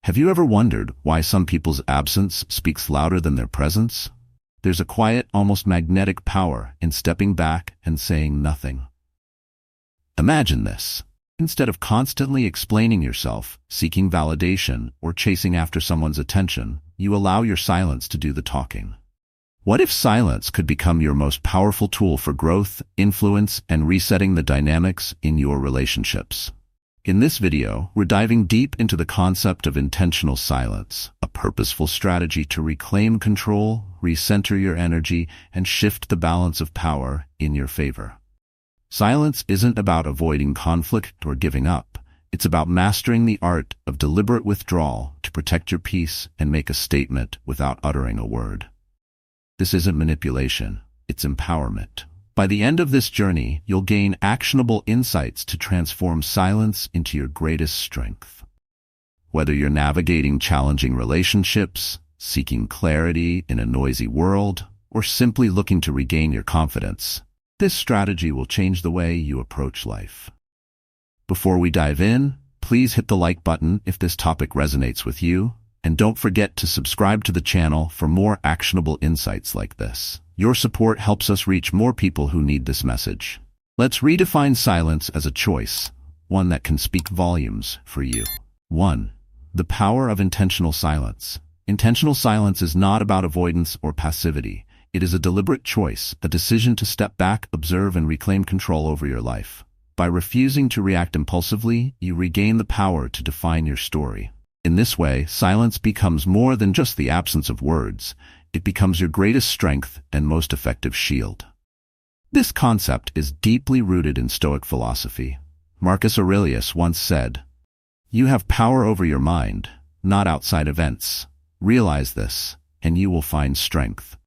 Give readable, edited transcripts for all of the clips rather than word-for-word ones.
Have you ever wondered why some people's absence speaks louder than their presence? There's a quiet, almost magnetic power in stepping back and saying nothing. Imagine this. Instead of constantly explaining yourself, seeking validation, or chasing after someone's attention, you allow your silence to do the talking. What if silence could become your most powerful tool for growth, influence, and resetting the dynamics in your relationships? In this video, we're diving deep into the concept of intentional silence, a purposeful strategy to reclaim control, recenter your energy, and shift the balance of power in your favor. Silence isn't about avoiding conflict or giving up. It's about mastering the art of deliberate withdrawal to protect your peace and make a statement without uttering a word. This isn't manipulation, it's empowerment. By the end of this journey, you'll gain actionable insights to transform silence into your greatest strength. Whether you're navigating challenging relationships, seeking clarity in a noisy world, or simply looking to regain your confidence, this strategy will change the way you approach life. Before we dive in, please hit the like button if this topic resonates with you, and don't forget to subscribe to the channel for more actionable insights like this. Your support helps us reach more people who need this message. Let's redefine silence as a choice, one that can speak volumes for you. 1. The power of intentional silence. Intentional silence is not about avoidance or passivity. It is a deliberate choice, a decision to step back, observe, and reclaim control over your life. By refusing to react impulsively, you regain the power to define your story. In this way, silence becomes more than just the absence of words. It becomes your greatest strength and most effective shield. This concept is deeply rooted in Stoic philosophy. Marcus Aurelius once said, "You have power over your mind, not outside events. Realize this, and you will find strength."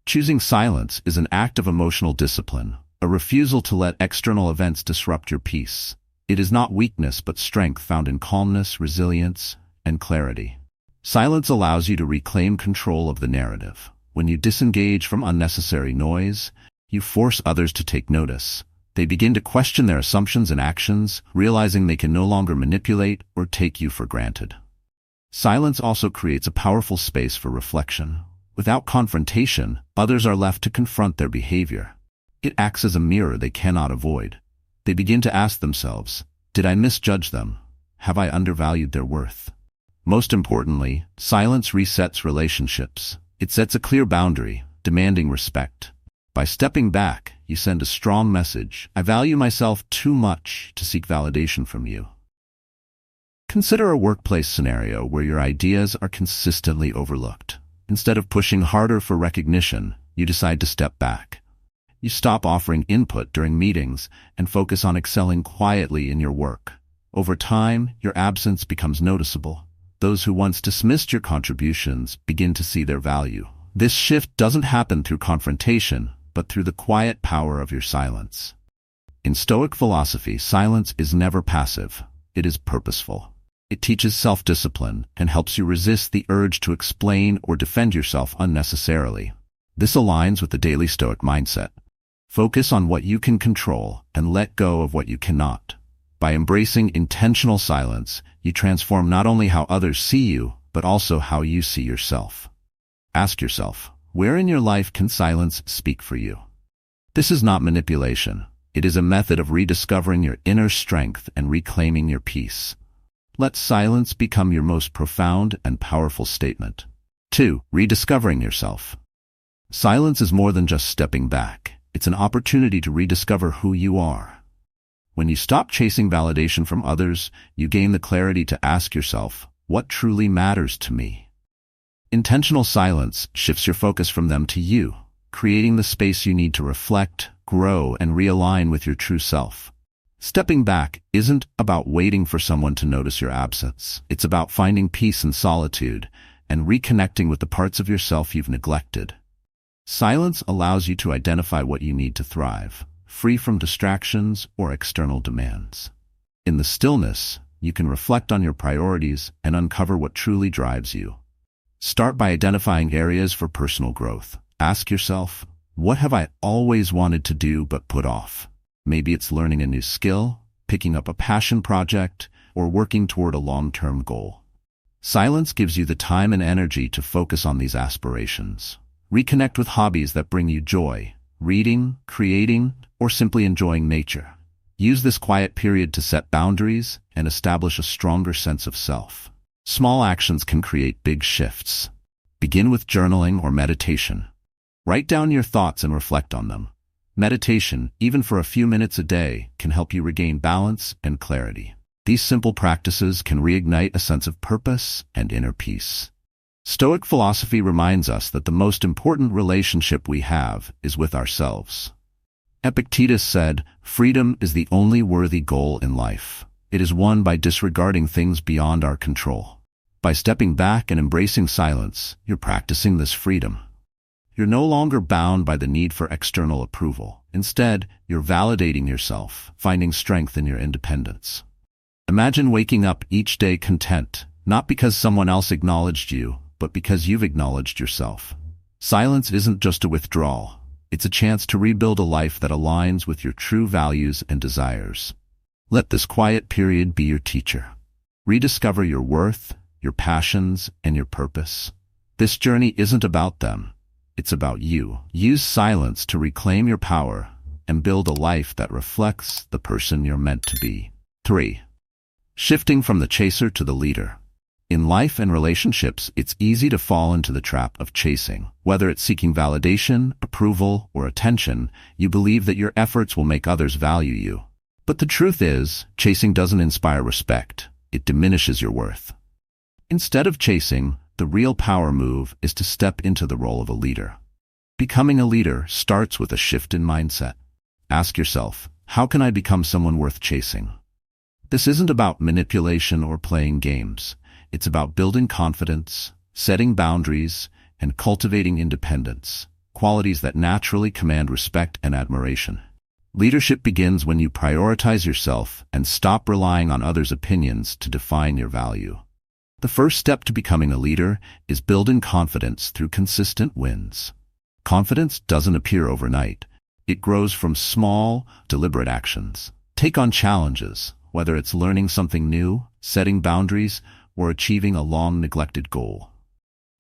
Choosing silence is an act of emotional discipline, a refusal to let external events disrupt your peace. It is not weakness but strength found in calmness, resilience, and clarity. Silence allows you to reclaim control of the narrative. When you disengage from unnecessary noise, you force others to take notice. They begin to question their assumptions and actions, realizing they can no longer manipulate or take you for granted. Silence also creates a powerful space for reflection. Without confrontation, others are left to confront their behavior. It acts as a mirror they cannot avoid. They begin to ask themselves, "Did I misjudge them? Have I undervalued their worth?" Most importantly, silence resets relationships. It sets a clear boundary, demanding respect. By stepping back, you send a strong message: "I value myself too much to seek validation from you." Consider a workplace scenario where your ideas are consistently overlooked. Instead of pushing harder for recognition, you decide to step back. You stop offering input during meetings and focus on excelling quietly in your work. Over time, your absence becomes noticeable. Those who once dismissed your contributions begin to see their value. This shift doesn't happen through confrontation, but through the quiet power of your silence. In Stoic philosophy, silence is never passive. It is purposeful. It teaches self-discipline and helps you resist the urge to explain or defend yourself unnecessarily. This aligns with the daily Stoic mindset. Focus on what you can control and let go of what you cannot. By embracing intentional silence, you transform not only how others see you, but also how you see yourself. Ask yourself, where in your life can silence speak for you? This is not manipulation. It is a method of rediscovering your inner strength and reclaiming your peace. Let silence become your most profound and powerful statement. 2. Rediscovering yourself. Silence is more than just stepping back. It's an opportunity to rediscover who you are. When you stop chasing validation from others, you gain the clarity to ask yourself, what truly matters to me? Intentional silence shifts your focus from them to you, creating the space you need to reflect, grow, and realign with your true self. Stepping back isn't about waiting for someone to notice your absence. It's about finding peace in solitude and reconnecting with the parts of yourself you've neglected. Silence allows you to identify what you need to thrive, free from distractions or external demands. In the stillness, you can reflect on your priorities and uncover what truly drives you. Start by identifying areas for personal growth. Ask yourself, what have I always wanted to do but put off? Maybe it's learning a new skill, picking up a passion project, or working toward a long-term goal. Silence gives you the time and energy to focus on these aspirations. Reconnect with hobbies that bring you joy, reading, creating, or simply enjoying nature. Use this quiet period to set boundaries and establish a stronger sense of self. Small actions can create big shifts. Begin with journaling or meditation. Write down your thoughts and reflect on them. Meditation, even for a few minutes a day, can help you regain balance and clarity. These simple practices can reignite a sense of purpose and inner peace. Stoic philosophy reminds us that the most important relationship we have is with ourselves. Epictetus said, "Freedom is the only worthy goal in life. It is won by disregarding things beyond our control." By stepping back and embracing silence, you're practicing this freedom. You're no longer bound by the need for external approval. Instead, you're validating yourself, finding strength in your independence. Imagine waking up each day content, not because someone else acknowledged you, but because you've acknowledged yourself. Silence isn't just a withdrawal. It's a chance to rebuild a life that aligns with your true values and desires. Let this quiet period be your teacher. Rediscover your worth, your passions, and your purpose. This journey isn't about them. It's about you. Use silence to reclaim your power and build a life that reflects the person you're meant to be. 3. Shifting from the chaser to the leader. In life and relationships, it's easy to fall into the trap of chasing. Whether it's seeking validation, approval, or attention, you believe that your efforts will make others value you. But the truth is, chasing doesn't inspire respect. It diminishes your worth. Instead of chasing, the real power move is to step into the role of a leader. Becoming a leader starts with a shift in mindset. Ask yourself, how can I become someone worth chasing? This isn't about manipulation or playing games. It's about building confidence, setting boundaries, and cultivating independence, qualities that naturally command respect and admiration. Leadership begins when you prioritize yourself and stop relying on others' opinions to define your value. The first step to becoming a leader is building confidence through consistent wins. Confidence doesn't appear overnight. It grows from small, deliberate actions. Take on challenges, whether it's learning something new, setting boundaries, or achieving a long-neglected goal.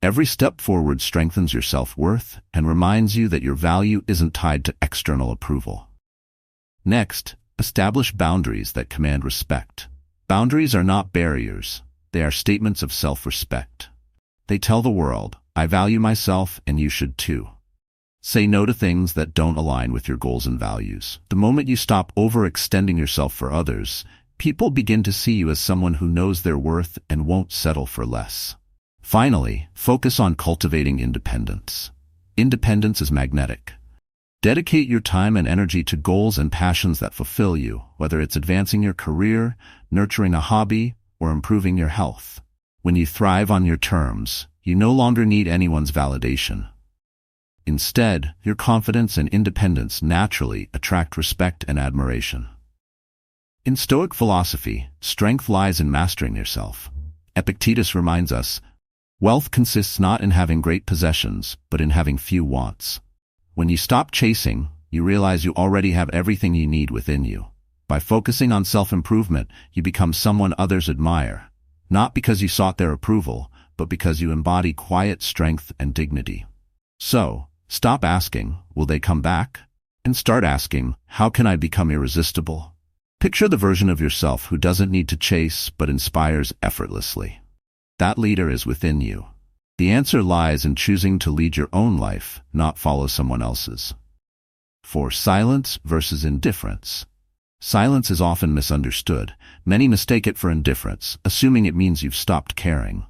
Every step forward strengthens your self-worth and reminds you that your value isn't tied to external approval. Next, establish boundaries that command respect. Boundaries are not barriers. They are statements of self-respect. They tell the world, I value myself and you should too. Say no to things that don't align with your goals and values. The moment you stop overextending yourself for others, people begin to see you as someone who knows their worth and won't settle for less. Finally, focus on cultivating independence. Independence is magnetic. Dedicate your time and energy to goals and passions that fulfill you, whether it's advancing your career, nurturing a hobby, or improving your health. When you thrive on your terms, you no longer need anyone's validation. Instead, your confidence and independence naturally attract respect and admiration. In Stoic philosophy, strength lies in mastering yourself. Epictetus reminds us, wealth consists not in having great possessions, but in having few wants. When you stop chasing, you realize you already have everything you need within you. By focusing on self-improvement, you become someone others admire, not because you sought their approval, but because you embody quiet strength and dignity. So, stop asking, will they come back? And start asking, how can I become irresistible? Picture the version of yourself who doesn't need to chase but inspires effortlessly. That leader is within you. The answer lies in choosing to lead your own life, not follow someone else's. 4. Silence versus indifference. Silence is often misunderstood. Many mistake it for indifference, assuming it means you've stopped caring.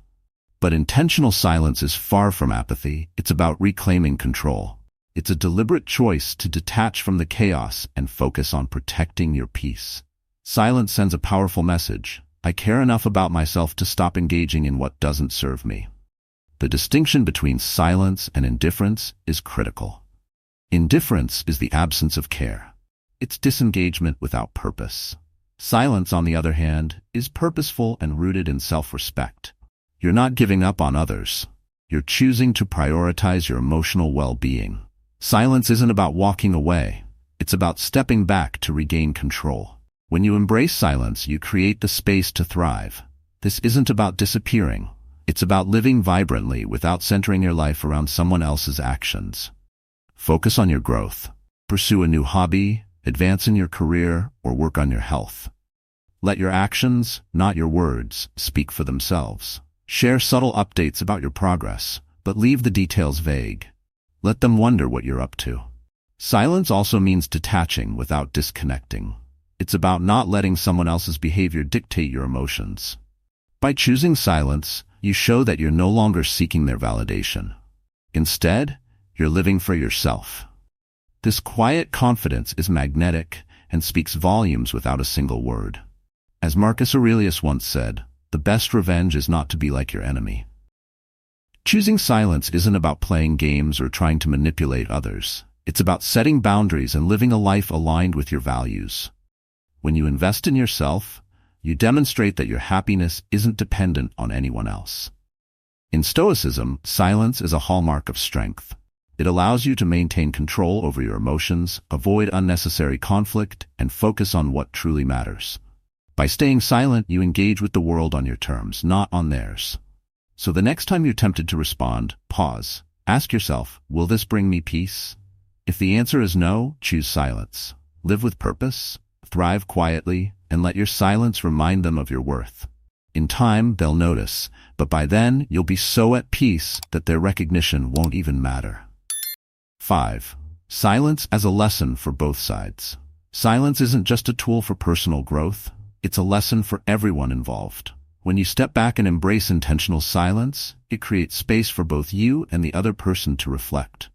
But intentional silence is far from apathy. It's about reclaiming control. It's a deliberate choice to detach from the chaos and focus on protecting your peace. Silence sends a powerful message. I care enough about myself to stop engaging in what doesn't serve me. The distinction between silence and indifference is critical. Indifference is the absence of care. It's disengagement without purpose. Silence, on the other hand, is purposeful and rooted in self-respect. You're not giving up on others. You're choosing to prioritize your emotional well-being. Silence isn't about walking away. It's about stepping back to regain control. When you embrace silence, you create the space to thrive. This isn't about disappearing. It's about living vibrantly without centering your life around someone else's actions. Focus on your growth. Pursue a new hobby, advance in your career, or work on your health. Let your actions, not your words, speak for themselves. Share subtle updates about your progress, but leave the details vague. Let them wonder what you're up to. Silence also means detaching without disconnecting. It's about not letting someone else's behavior dictate your emotions. By choosing silence, you show that you're no longer seeking their validation. Instead, you're living for yourself. This quiet confidence is magnetic and speaks volumes without a single word. As Marcus Aurelius once said, the best revenge is not to be like your enemy. Choosing silence isn't about playing games or trying to manipulate others. It's about setting boundaries and living a life aligned with your values. When you invest in yourself, you demonstrate that your happiness isn't dependent on anyone else. In Stoicism, silence is a hallmark of strength. It allows you to maintain control over your emotions, avoid unnecessary conflict, and focus on what truly matters. By staying silent, you engage with the world on your terms, not on theirs. So the next time you're tempted to respond, pause. Ask yourself, will this bring me peace? If the answer is no, choose silence. Live with purpose, thrive quietly, and let your silence remind them of your worth. In time, they'll notice, but by then, you'll be so at peace that their recognition won't even matter. 5. Silence as a lesson for both sides. Silence isn't just a tool for personal growth. It's a lesson for everyone involved. When you step back and embrace intentional silence, it creates space for both you and the other person to reflect.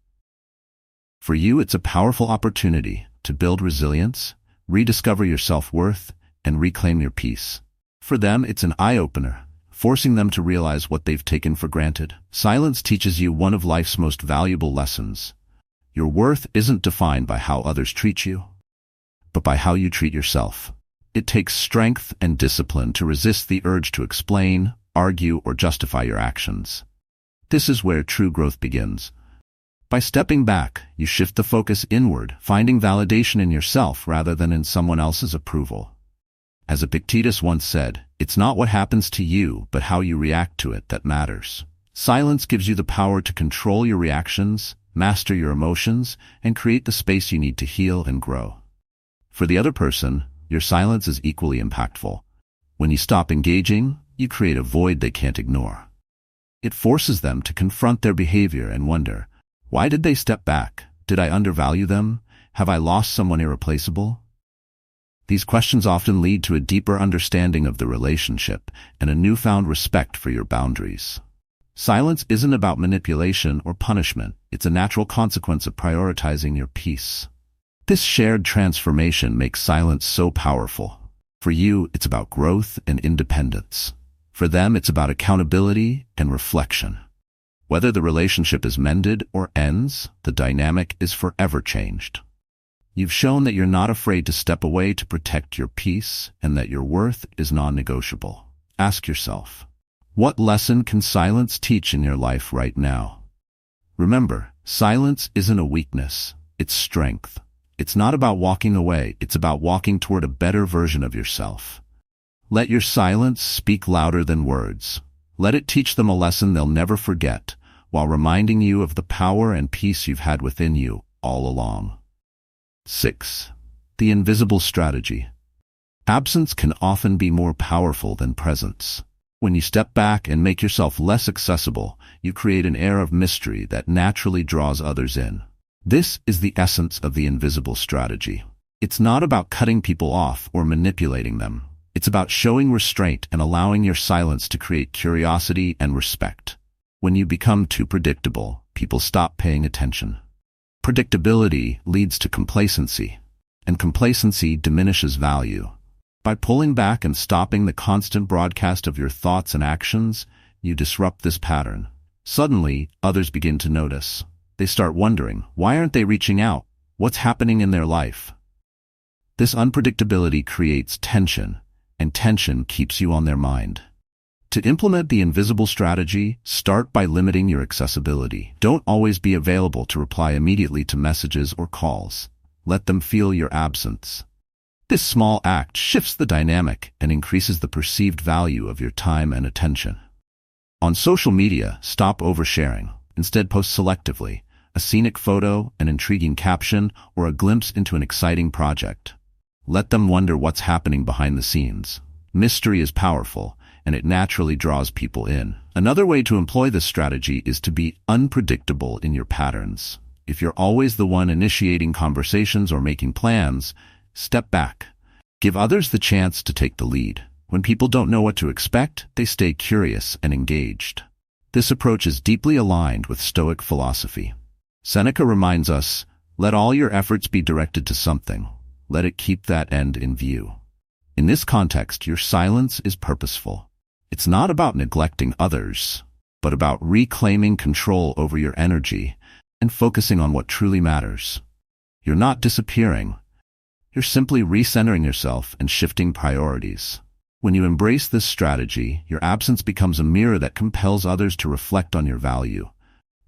For you, it's a powerful opportunity to build resilience, rediscover your self-worth, and reclaim your peace. For them, it's an eye-opener, forcing them to realize what they've taken for granted. Silence teaches you one of life's most valuable lessons. Your worth isn't defined by how others treat you, but by how you treat yourself. It takes strength and discipline to resist the urge to explain, argue, or justify your actions. This is where true growth begins. By stepping back, you shift the focus inward, finding validation in yourself rather than in someone else's approval. As Epictetus once said, it's not what happens to you, but how you react to it that matters. Silence gives you the power to control your reactions, master your emotions, and create the space you need to heal and grow. For the other person, your silence is equally impactful. When you stop engaging, you create a void they can't ignore. It forces them to confront their behavior and wonder, why did they step back? Did I undervalue them? Have I lost someone irreplaceable? These questions often lead to a deeper understanding of the relationship and a newfound respect for your boundaries. Silence isn't about manipulation or punishment. It's a natural consequence of prioritizing your peace. This shared transformation makes silence so powerful. For you, it's about growth and independence. For them, it's about accountability and reflection. Whether the relationship is mended or ends, the dynamic is forever changed. You've shown that you're not afraid to step away to protect your peace and that your worth is non-negotiable. Ask yourself, what lesson can silence teach in your life right now? Remember, silence isn't a weakness, it's strength. It's not about walking away, it's about walking toward a better version of yourself. Let your silence speak louder than words. Let it teach them a lesson they'll never forget, while reminding you of the power and peace you've had within you all along. 6. The invisible strategy. Absence can often be more powerful than presence. When you step back and make yourself less accessible, you create an air of mystery that naturally draws others in. This is the essence of the invisible strategy. It's not about cutting people off or manipulating them. It's about showing restraint and allowing your silence to create curiosity and respect. When you become too predictable, people stop paying attention. Predictability leads to complacency, and complacency diminishes value. By pulling back and stopping the constant broadcast of your thoughts and actions, you disrupt this pattern. Suddenly, others begin to notice. They start wondering, why aren't they reaching out? What's happening in their life? This unpredictability creates tension, and tension keeps you on their mind. To implement the invisible strategy, start by limiting your accessibility. Don't always be available to reply immediately to messages or calls. Let them feel your absence. This small act shifts the dynamic and increases the perceived value of your time and attention. On social media, stop oversharing. Instead, post selectively. A scenic photo, an intriguing caption, or a glimpse into an exciting project. Let them wonder what's happening behind the scenes. Mystery is powerful, and it naturally draws people in. Another way to employ this strategy is to be unpredictable in your patterns. If you're always the one initiating conversations or making plans, step back. Give others the chance to take the lead. When people don't know what to expect, they stay curious and engaged. This approach is deeply aligned with Stoic philosophy. Seneca reminds us, let all your efforts be directed to something. Let it keep that end in view. In this context, your silence is purposeful. It's not about neglecting others, but about reclaiming control over your energy and focusing on what truly matters. You're not disappearing. You're simply recentering yourself and shifting priorities. When you embrace this strategy, your absence becomes a mirror that compels others to reflect on your value.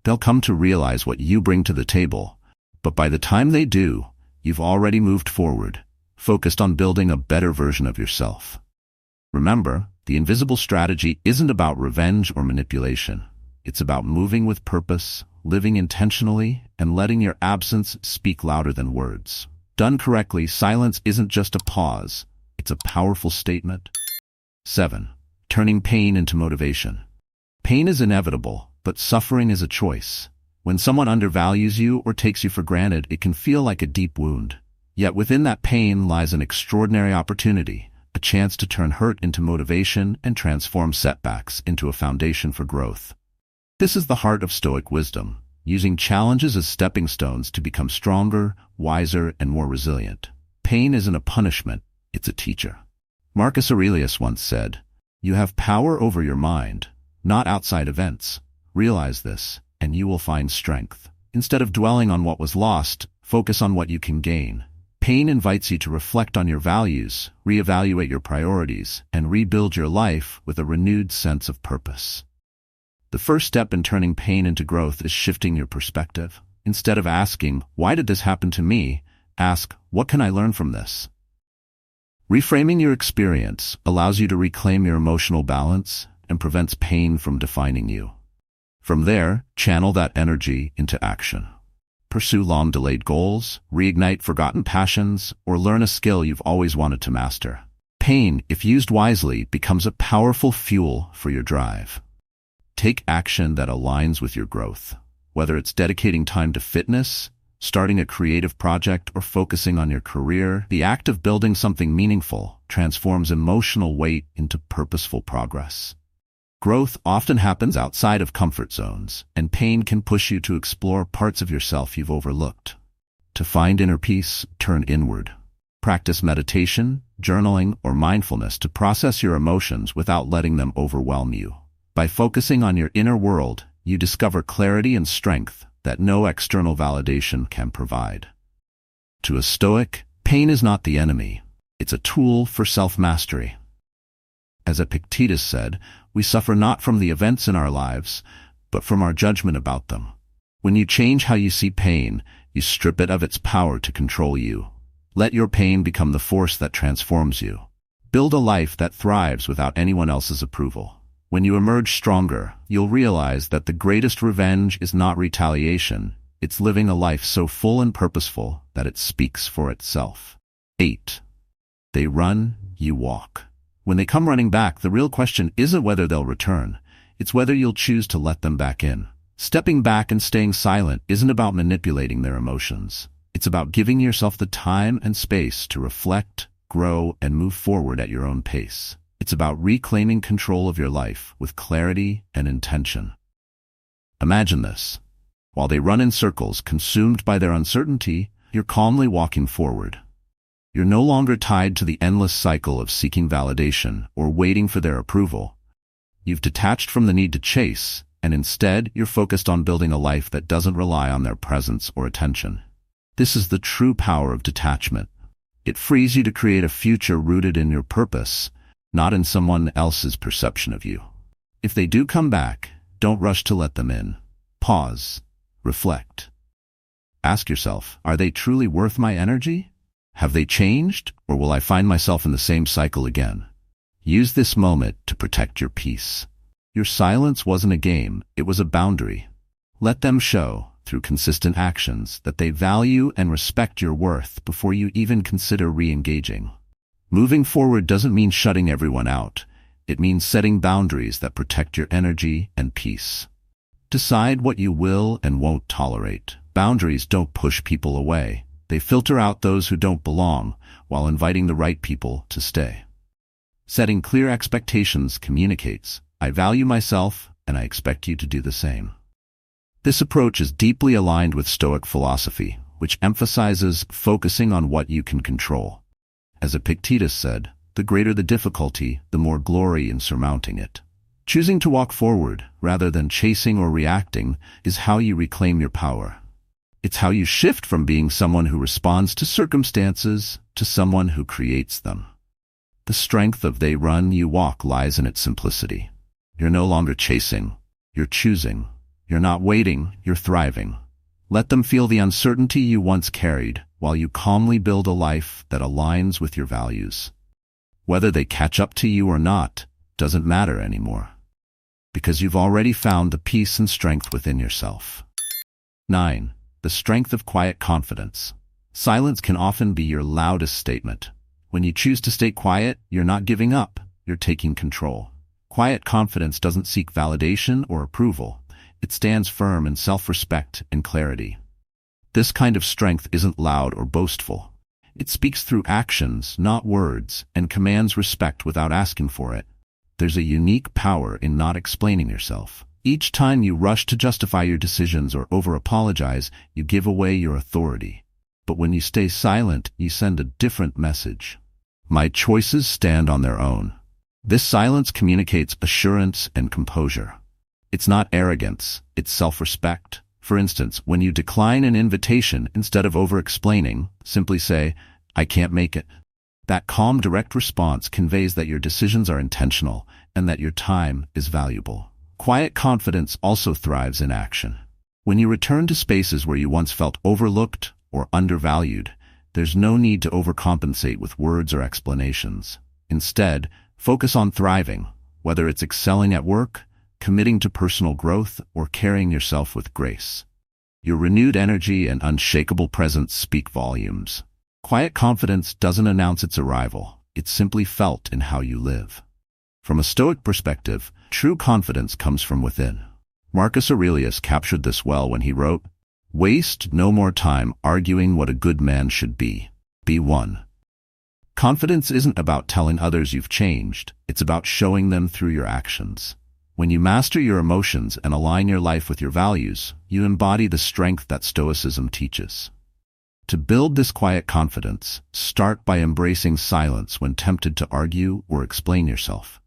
They'll come to realize what you bring to the table, but by the time they do, you've already moved forward, focused on building a better version of yourself. Remember, the invisible strategy isn't about revenge or manipulation. It's about moving with purpose, living intentionally, and letting your absence speak louder than words. Done correctly, silence isn't just a pause, it's a powerful statement. 7. Turning pain into motivation. Pain is inevitable, but suffering is a choice. When someone undervalues you or takes you for granted, it can feel like a deep wound. Yet within that pain lies an extraordinary opportunity, a chance to turn hurt into motivation and transform setbacks into a foundation for growth. This is the heart of Stoic wisdom, using challenges as stepping stones to become stronger, wiser, and more resilient. Pain isn't a punishment, it's a teacher. Marcus Aurelius once said, "You have power over your mind, not outside events. Realize this, and you will find strength." Instead of dwelling on what was lost, focus on what you can gain. Pain invites you to reflect on your values, reevaluate your priorities, and rebuild your life with a renewed sense of purpose. The first step in turning pain into growth is shifting your perspective. Instead of asking, "Why did this happen to me?" ask, "What can I learn from this?" Reframing your experience allows you to reclaim your emotional balance and prevents pain from defining you. From there, channel that energy into action. Pursue long-delayed goals, reignite forgotten passions, or learn a skill you've always wanted to master. Pain, if used wisely, becomes a powerful fuel for your drive. Take action that aligns with your growth. Whether it's dedicating time to fitness, starting a creative project, or focusing on your career, the act of building something meaningful transforms emotional weight into purposeful progress. Growth often happens outside of comfort zones, and pain can push you to explore parts of yourself you've overlooked. To find inner peace, turn inward. Practice meditation, journaling, or mindfulness to process your emotions without letting them overwhelm you. By focusing on your inner world, you discover clarity and strength that no external validation can provide. To a Stoic, pain is not the enemy. It's a tool for self-mastery. As Epictetus said, we suffer not from the events in our lives, but from our judgment about them. When you change how you see pain, you strip it of its power to control you. Let your pain become the force that transforms you. Build a life that thrives without anyone else's approval. When you emerge stronger, you'll realize that the greatest revenge is not retaliation. It's living a life so full and purposeful that it speaks for itself. 8. They run, you walk. When they come running back, the real question isn't whether they'll return. It's whether you'll choose to let them back in. Stepping back and staying silent isn't about manipulating their emotions. It's about giving yourself the time and space to reflect, grow, and move forward at your own pace. It's about reclaiming control of your life with clarity and intention. Imagine this. While they run in circles, consumed by their uncertainty, you're calmly walking forward. You're no longer tied to the endless cycle of seeking validation or waiting for their approval. You've detached from the need to chase, and instead you're focused on building a life that doesn't rely on their presence or attention. This is the true power of detachment. It frees you to create a future rooted in your purpose, not in someone else's perception of you. If they do come back, don't rush to let them in. Pause. Reflect. Ask yourself, are they truly worth my energy? Have they changed, or will I find myself in the same cycle again? Use this moment to protect your peace. Your silence wasn't a game, it was a boundary. Let them show, through consistent actions, that they value and respect your worth before you even consider re-engaging. Moving forward doesn't mean shutting everyone out. It means setting boundaries that protect your energy and peace. Decide what you will and won't tolerate. Boundaries don't push people away. They filter out those who don't belong, while inviting the right people to stay. Setting clear expectations communicates, I value myself, and I expect you to do the same. This approach is deeply aligned with Stoic philosophy, which emphasizes focusing on what you can control. As Epictetus said, the greater the difficulty, the more glory in surmounting it. Choosing to walk forward, rather than chasing or reacting, is how you reclaim your power. It's how you shift from being someone who responds to circumstances to someone who creates them. The strength of they run, you walk lies in its simplicity. You're no longer chasing, you're choosing. You're not waiting, you're thriving. Let them feel the uncertainty you once carried, while you calmly build a life that aligns with your values. Whether they catch up to you or not doesn't matter anymore, because you've already found the peace and strength within yourself. 9. The strength of quiet confidence. Silence can often be your loudest statement. When you choose to stay quiet, you're not giving up, you're taking control. Quiet confidence doesn't seek validation or approval. It stands firm in self-respect and clarity. This kind of strength isn't loud or boastful. It speaks through actions, not words, and commands respect without asking for it. There's a unique power in not explaining yourself. Each time you rush to justify your decisions or over-apologize, you give away your authority. But when you stay silent, you send a different message. My choices stand on their own. This silence communicates assurance and composure. It's not arrogance, it's self-respect. For instance, when you decline an invitation, instead of over-explaining, simply say, I can't make it. That calm, direct response conveys that your decisions are intentional and that your time is valuable. Quiet confidence also thrives in action. When you return to spaces where you once felt overlooked or undervalued, there's no need to overcompensate with words or explanations. Instead, focus on thriving, whether it's excelling at work, committing to personal growth, or carrying yourself with grace. Your renewed energy and unshakable presence speak volumes. Quiet confidence doesn't announce its arrival, it's simply felt in how you live. From a Stoic perspective, true confidence comes from within. Marcus Aurelius captured this well when he wrote, Waste no more time arguing what a good man should be. Be one. Confidence isn't about telling others you've changed, it's about showing them through your actions. When you master your emotions and align your life with your values, you embody the strength that Stoicism teaches. To build this quiet confidence, start by embracing silence when tempted to argue or explain yourself.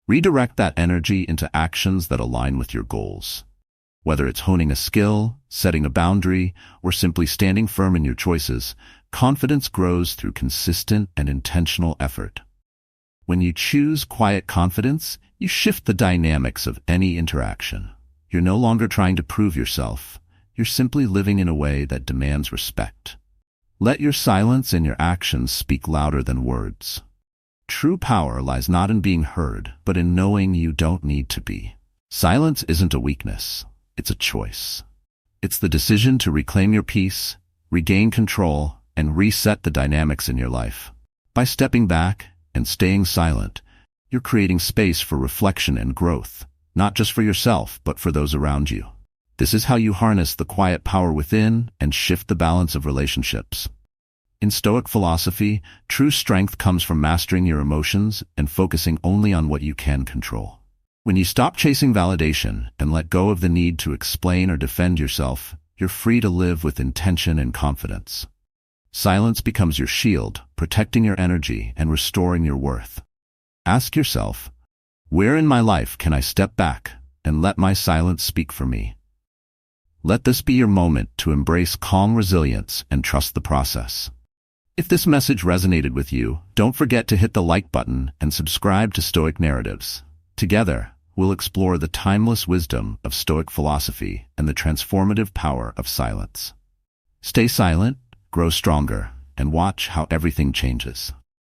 Redirect that energy into actions that align with your goals. Whether it's honing a skill, setting a boundary, or simply standing firm in your choices, confidence grows through consistent and intentional effort. When you choose quiet confidence, you shift the dynamics of any interaction. You're no longer trying to prove yourself. You're simply living in a way that demands respect. Let your silence and your actions speak louder than words. True power lies not in being heard, but in knowing you don't need to be. Silence isn't a weakness. It's a choice. It's the decision to reclaim your peace, regain control, and reset the dynamics in your life. By stepping back and staying silent, you're creating space for reflection and growth, not just for yourself, but for those around you. This is how you harness the quiet power within and shift the balance of relationships. In Stoic philosophy, true strength comes from mastering your emotions and focusing only on what you can control. When you stop chasing validation and let go of the need to explain or defend yourself, you're free to live with intention and confidence. Silence becomes your shield, protecting your energy and restoring your worth. Ask yourself, where in my life can I step back and let my silence speak for me? Let this be your moment to embrace calm resilience and trust the process. If this message resonated with you, don't forget to hit the like button and subscribe to Stoic Narratives. Together, we'll explore the timeless wisdom of Stoic philosophy and the transformative power of silence. Stay silent, grow stronger, and watch how everything changes.